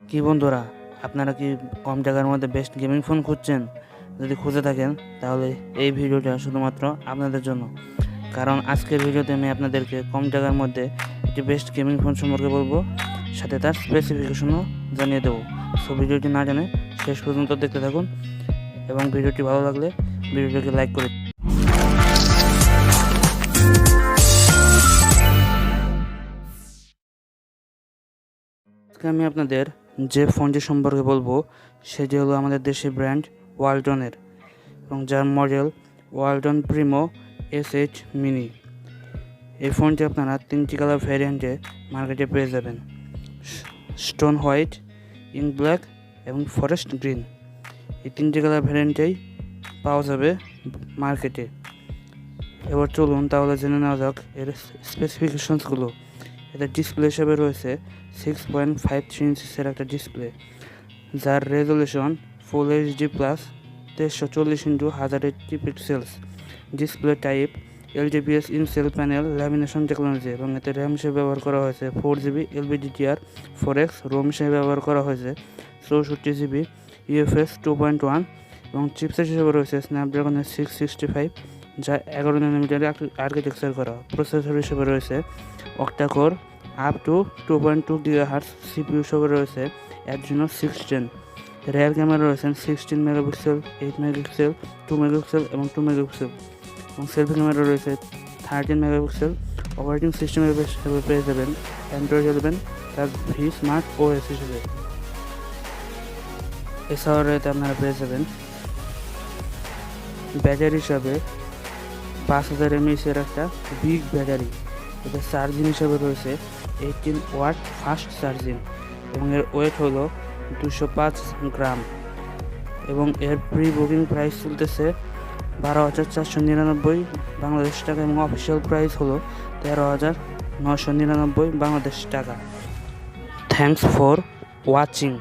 কি বন্ধুরা, আপনারা কি কম টাকার মধ্যে বেস্ট গেমিং ফোন খুঁজছেন? যদি খুঁজে থাকেন তাহলে এই ভিডিওটা শুধুমাত্র আপনাদের জন্য। কারণ আজকের ভিডিওতে আমি আপনাদেরকে কম টাকার মধ্যে একটি বেস্ট গেমিং ফোন সম্পর্কে বলবো, সাথে তার স্পেসিফিকেশনও জানিয়ে দেবো। সো ভিডিওটি না জানে শেষ পর্যন্ত দেখতে থাকুন এবং ভিডিওটি ভালো লাগলে ভিডিওটিকে লাইক করে। আজকে আমি আপনাদের যে ফোনটি সম্পর্কে বলবো সেটি হলো আমাদের দেশের ব্র্যান্ড ওয়ালটনের, এবং যার model Walton Primo SH mini. এই ফোনটি আপনারা 3টি কালার ভ্যারিয়েন্টে মার্কেটে পেয়ে যাবেন: স্টোন হোয়াইট, ইঙ্ক ব্ল্যাক এবং ফরেস্ট গ্রিন। এই 3টি কালার ভ্যারিয়েন্টেই পাওয়া যাবে মার্কেটে। এবার চলুন তাহলে জেনে নেওয়া যাক এর স্পেসিফিকেশনসগুলো। এতে ডিসপ্লে হিসেবে রয়েছে 6.53 ইঞ্চিসের একটা ডিসপ্লে, যার রেজলিউশন ফুল HD plus 1340x1080 pixels. Display type LTPS in-cell panel lamination technology, এবং এতে র্যাম হিসেবে ব্যবহার করা হয়েছে 4GB LPDDR4X, রোম হিসেবে ব্যবহার করা হয়েছে 64GB UFS 2.1, এবং চিপসেট হিসেবে রয়েছে স্ন্যাপড্রাগনের 665, যা 11 nm আর্কিটেকচার করা। প্রসেসর হিসেবে রয়েছে octa-core up to 2.2 GHz, CPU হিসেবে রয়েছে Adreno 6th Gen। Rear camera রয়েছে 16 মেগাপিক্সেল, 8 মেগাপিক্সেল, 2 মেগাপিক্সেল এবং 2 মেগাপিক্সেল, এবং সেলফি ক্যামেরা রয়েছে 13 মেগাপিক্সেল। অপারেটিং সিস্টেম হিসেবে পেয়ে যাবেন Android 11 plus V smart OS হিসেবে। এছাড়াও রয়েছে আপনারা পেয়ে যাবেন ব্যাটারি হিসাবে 5000 mAh একটা বিগ ব্যাটারি। এতে চার্জিং হিসাবে রয়েছে 18 ওয়াট ফাস্ট চার্জিং, এবং এর ওয়েট হলো 205 গ্রাম, এবং এর প্রি বুকিং প্রাইস চলতেছে 12,499 বাংলাদেশ টাকা, এবং অফিসিয়াল প্রাইস হলো 13,999 বাংলাদেশ টাকা। Thanks for watching.